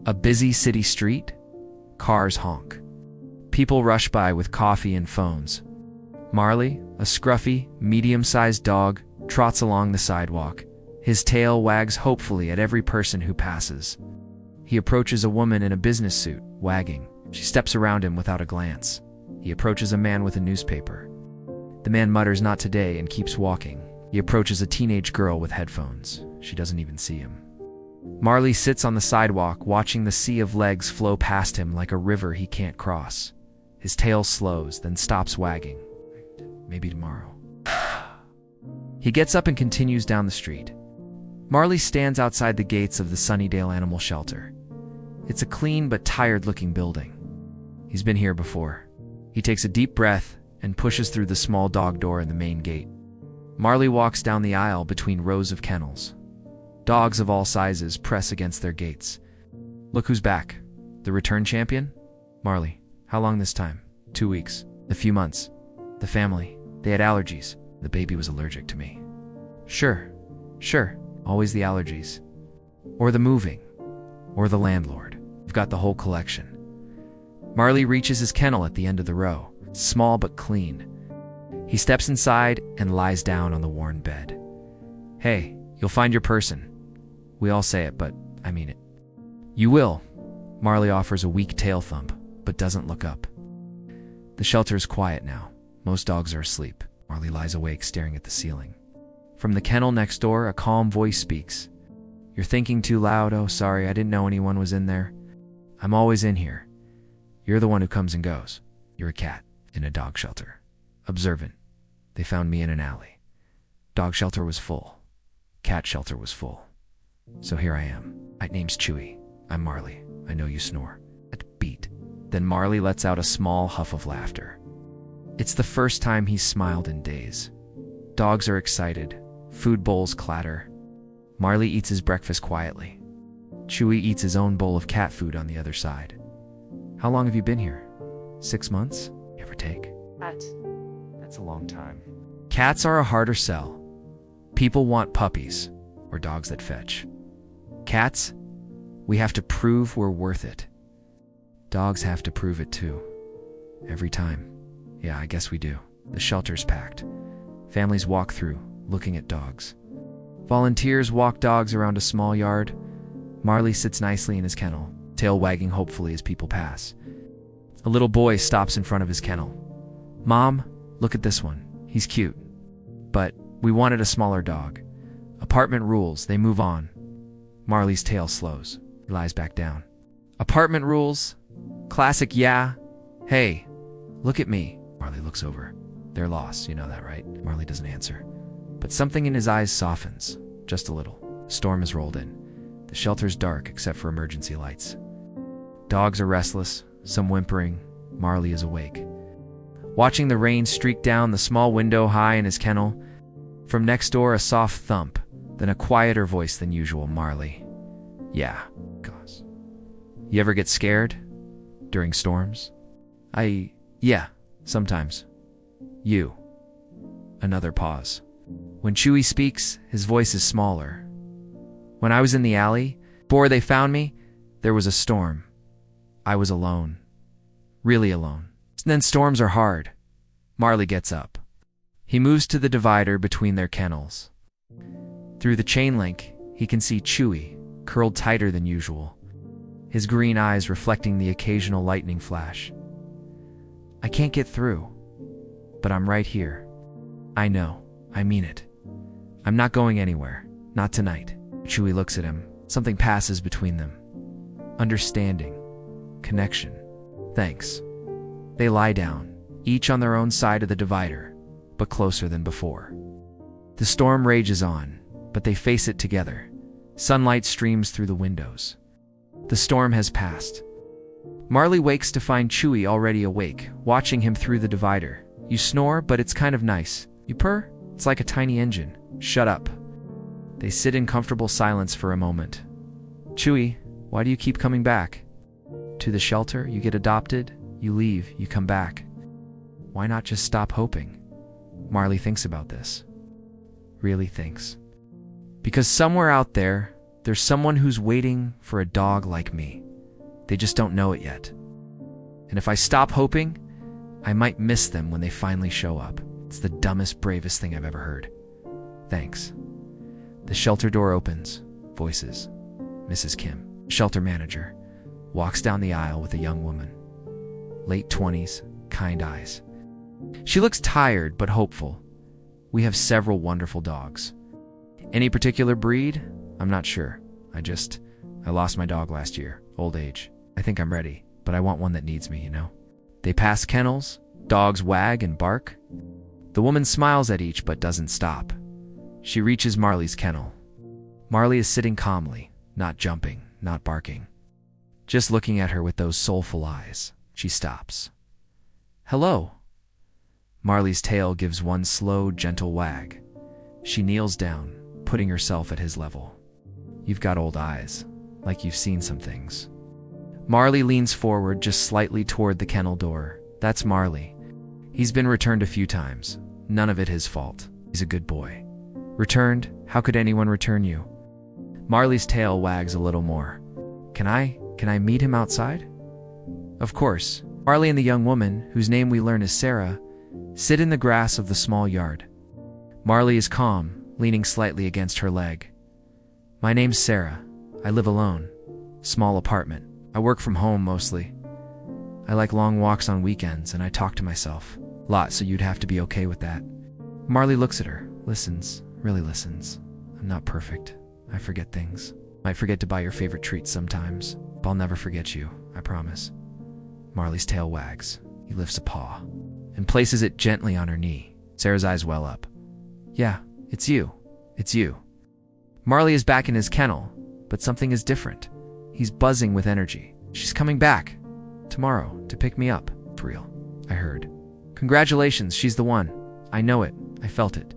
A busy city street. Cars honk. People rush by with coffee and phones. Marley, a scruffy, medium-sized dog, trots along the sidewalk. His tail wags hopefully at every person who passes. He approaches a woman in a business suit, wagging. She steps around him without a glance. He approaches a man with a newspaper. The man mutters "not today" and keeps walking. He approaches a teenage girl with headphones. She doesn't even see him. Marley sits on the sidewalk, watching the sea of legs flow past him like a river he can't cross. His tail slows, then stops wagging. Maybe tomorrow. He gets up and continues down the street. Marley stands outside the gates of the Sunnydale Animal Shelter. It's a clean but tired-looking building. He's been here before. He takes a deep breath and pushes through the small dog door in the main gate. Marley walks down the aisle between rows of kennels. Dogs of all sizes press against their gates. Look who's back. The return champion? Marley. How long this time? 2 weeks. A few months. The family. They had allergies. The baby was allergic to me. Sure. Always the allergies. Or the moving. Or the landlord. I've got the whole collection. Marley reaches his kennel at the end of the row. Small but clean. He steps inside and lies down on the worn bed. Hey, you'll find your person. We all say it, but I mean it. You will. Marley offers a weak tail thump, but doesn't look up. The shelter is quiet now. Most dogs are asleep. Marley lies awake, staring at the ceiling. From the kennel next door, a calm voice speaks. You're thinking too loud. Oh, sorry, I didn't know anyone was in there. I'm always in here. You're the one who comes and goes. You're a cat in a dog shelter. Observant. They found me in an alley. Dog shelter was full. Cat shelter was full. So here I am. My name's Chewie. I'm Marley. I know you snore. At beat. Then Marley lets out a small huff of laughter. It's the first time he's smiled in days. Dogs are excited. Food bowls clatter. Marley eats his breakfast quietly. Chewie eats his own bowl of cat food on the other side. How long have you been here? 6 months? Give or take. That's a long time. Cats are a harder sell. People want puppies or dogs that fetch. Cats, we have to prove we're worth it. Dogs have to prove it too. Every time. Yeah, I guess we do. The shelter's packed. Families walk through, looking at dogs. Volunteers walk dogs around a small yard. Marley sits nicely in his kennel, tail wagging hopefully as people pass. A little boy stops in front of his kennel. Mom, look at this one. He's cute. But we wanted a smaller dog. Apartment rules, they move on. Marley's tail slows. He lies back down. Apartment rules? Classic, yeah. Hey, look at me. Marley looks over. They're lost, you know that, right? Marley doesn't answer. But something in his eyes softens, just a little. Storm has rolled in. The shelter's dark except for emergency lights. Dogs are restless, some whimpering. Marley is awake. Watching the rain streak down the small window high in his kennel. From next door, a soft thump, then a quieter voice than usual. Marley. Yeah. Gosh. You ever get scared? During storms? Yeah, sometimes. You. Another pause. When Chewie speaks, his voice is smaller. When I was in the alley, before they found me, there was a storm. I was alone. Really alone. And then storms are hard. Marley gets up. He moves to the divider between their kennels. Through the chain link, he can see Chewie, curled tighter than usual, his green eyes reflecting the occasional lightning flash. I can't get through, but I'm right here. I know. I mean it. I'm not going anywhere. Not tonight. Chewie looks at him. Something passes between them. Understanding. Connection. Thanks. They lie down, each on their own side of the divider, but closer than before. The storm rages on, but they face it together. Sunlight streams through the windows. The storm has passed. Marley wakes to find Chewie already awake, watching him through the divider. You snore, but it's kind of nice. You purr? It's like a tiny engine. Shut up. They sit in comfortable silence for a moment. Chewie, why do you keep coming back? To the shelter, you get adopted, you leave, you come back. Why not just stop hoping? Marley thinks about this. Really thinks. Because somewhere out there, There's someone who's waiting for a dog like me. They just don't know it yet. And if I stop hoping, I might miss them when they finally show up. It's the dumbest, bravest thing I've ever heard. Thanks. The shelter door opens. Voices. Mrs. Kim, shelter manager, walks down the aisle with a young woman. Late 20s, kind eyes. She looks tired but hopeful. We have several wonderful dogs. Any particular breed? I'm not sure. I lost my dog last year. Old age. I think I'm ready, but I want one that needs me, you know? They pass kennels. Dogs wag and bark. The woman smiles at each but doesn't stop. She reaches Marley's kennel. Marley is sitting calmly, not jumping, not barking. Just looking at her with those soulful eyes. She stops. Hello. Marley's tail gives one slow, gentle wag. She kneels down, putting herself at his level. You've got old eyes, like you've seen some things. Marley leans forward just slightly toward the kennel door. That's Marley. He's been returned a few times. None of it his fault. He's a good boy. Returned? How could anyone return you? Marley's tail wags a little more. Can I meet him outside? Of course. Marley and the young woman, whose name we learn is Sarah, sit in the grass of the small yard. Marley is calm, leaning slightly against her leg. My name's Sarah. I live alone. Small apartment. I work from home mostly. I like long walks on weekends, and I talk to myself. Lot, so you'd have to be okay with that. Marley looks at her, listens, really listens. I'm not perfect. I forget things. Might forget to buy your favorite treats sometimes, but I'll never forget you, I promise. Marley's tail wags. He lifts a paw and places it gently on her knee. Sarah's eyes well up. Yeah, it's you. It's you. Marley is back in his kennel, but something is different. He's buzzing with energy. She's coming back. Tomorrow, to pick me up. For real. I heard. Congratulations, she's the one. I know it. I felt it.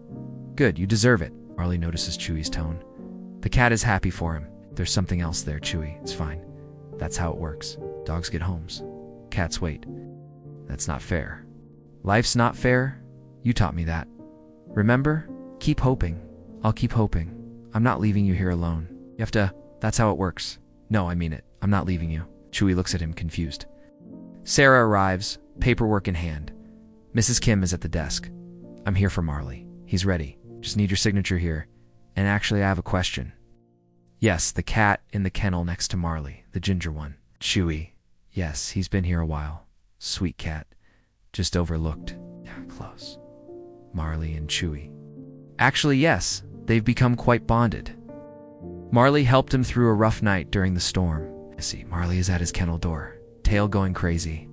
Good, you deserve it. Marley notices Chewie's tone. The cat is happy for him. There's something else there, Chewie. It's fine. That's how it works. Dogs get homes. Cats wait. That's not fair. Life's not fair? You taught me that. Remember? Keep hoping. I'll keep hoping. I'm not leaving you here alone. You have to... That's how it works. No, I mean it. I'm not leaving you. Chewie looks at him confused. Sarah arrives, paperwork in hand. Mrs. Kim is at the desk. I'm here for Marley. He's ready. Just need your signature here. And actually, I have a question. Yes, the cat in the kennel next to Marley, the ginger one. Chewie. Yes, he's been here a while. Sweet cat. Just overlooked. Close. Marley and Chewie. Actually, yes, they've become quite bonded. Marley helped him through a rough night during the storm. I see, Marley is at his kennel door, tail going crazy.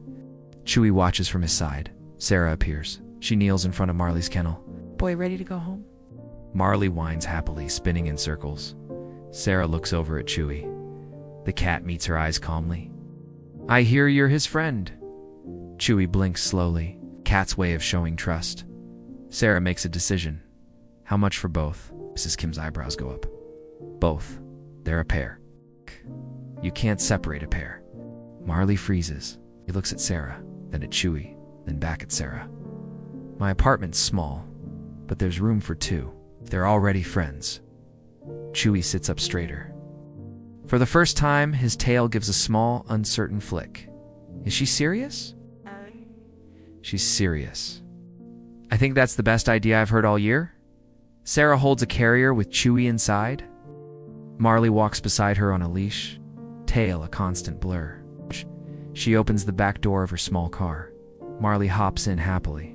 Chewie watches from his side. Sarah appears. She kneels in front of Marley's kennel. Boy, ready to go home? Marley whines happily, spinning in circles. Sarah looks over at Chewie. The cat meets her eyes calmly. I hear you're his friend. Chewie blinks slowly, cat's way of showing trust. Sarah makes a decision. How much for both? Mrs. Kim's eyebrows go up. Both. They're a pair. You can't separate a pair. Marley freezes. He looks at Sarah, then at Chewie, then back at Sarah. My apartment's small, but there's room for two. They're already friends. Chewie sits up straighter. For the first time, his tail gives a small, uncertain flick. Is she serious? She's serious. I think that's the best idea I've heard all year. Sarah holds a carrier with Chewie inside. Marley walks beside her on a leash, tail a constant blur. She opens the back door of her small car. Marley hops in happily.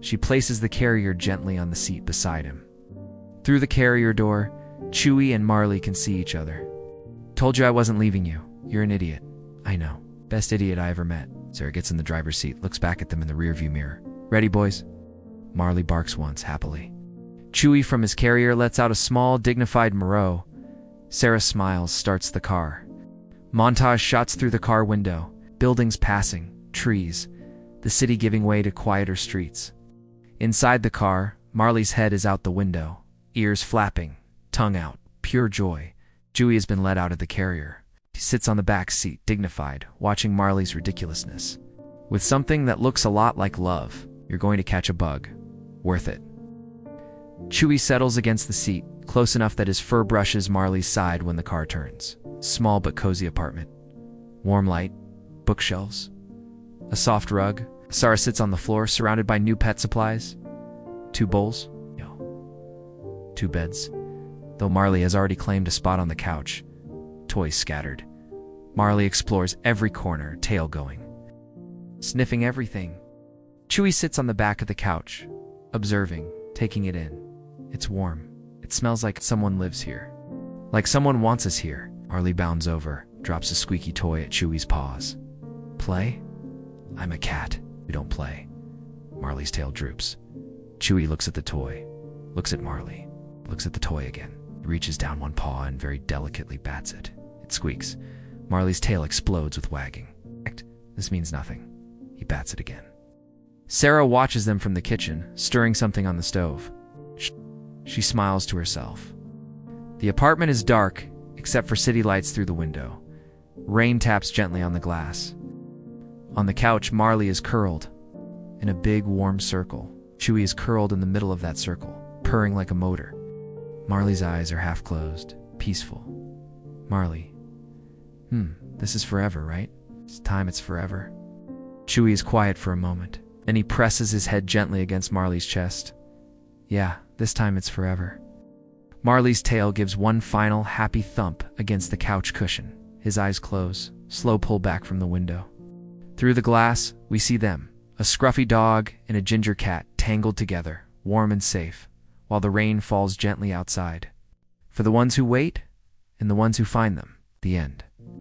She places the carrier gently on the seat beside him. Through the carrier door, Chewie and Marley can see each other. Told you I wasn't leaving you. You're an idiot. I know. Best idiot I ever met. Sarah gets in the driver's seat, looks back at them in the rearview mirror. Ready, boys? Marley barks once, happily. Chewie from his carrier lets out a small, dignified merow. Sarah smiles, starts the car. Montage shots through the car window. Buildings passing, trees, the city giving way to quieter streets. Inside the car, Marley's head is out the window, ears flapping, tongue out, pure joy. Chewie has been let out of the carrier. He sits on the back seat, dignified, watching Marley's ridiculousness. With something that looks a lot like love, you're going to catch a bug. Worth it. Chewie settles against the seat, close enough that his fur brushes Marley's side when the car turns. Small but cozy apartment. Warm light, bookshelves, a soft rug. Sarah sits on the floor, surrounded by new pet supplies. 2 bowls, 2 beds. Though Marley has already claimed a spot on the couch, toys scattered. Marley explores every corner, tail going, sniffing everything. Chewie sits on the back of the couch, observing, taking it in. It's warm. It smells like someone lives here. Like someone wants us here. Marley bounds over, drops a squeaky toy at Chewie's paws. Play? I'm a cat. We don't play. Marley's tail droops. Chewie looks at the toy, looks at Marley, looks at the toy again. He reaches down one paw and very delicately bats it. It squeaks. Marley's tail explodes with wagging. This means nothing. He bats it again. Sarah watches them from the kitchen, stirring something on the stove. She smiles to herself. The apartment is dark, except for city lights through the window. Rain taps gently on the glass. On the couch, Marley is curled in a big, warm circle. Chewie is curled in the middle of that circle, purring like a motor. Marley's eyes are half closed, peaceful. Marley. This is forever, right? It's time it's forever. Chewie is quiet for a moment. Then he presses his head gently against Marley's chest. Yeah, this time it's forever. Marley's tail gives one final happy thump against the couch cushion. His eyes close, slow pull back from the window. Through the glass, we see them, a scruffy dog and a ginger cat tangled together, warm and safe, while the rain falls gently outside. For the ones who wait, and the ones who find them, the end.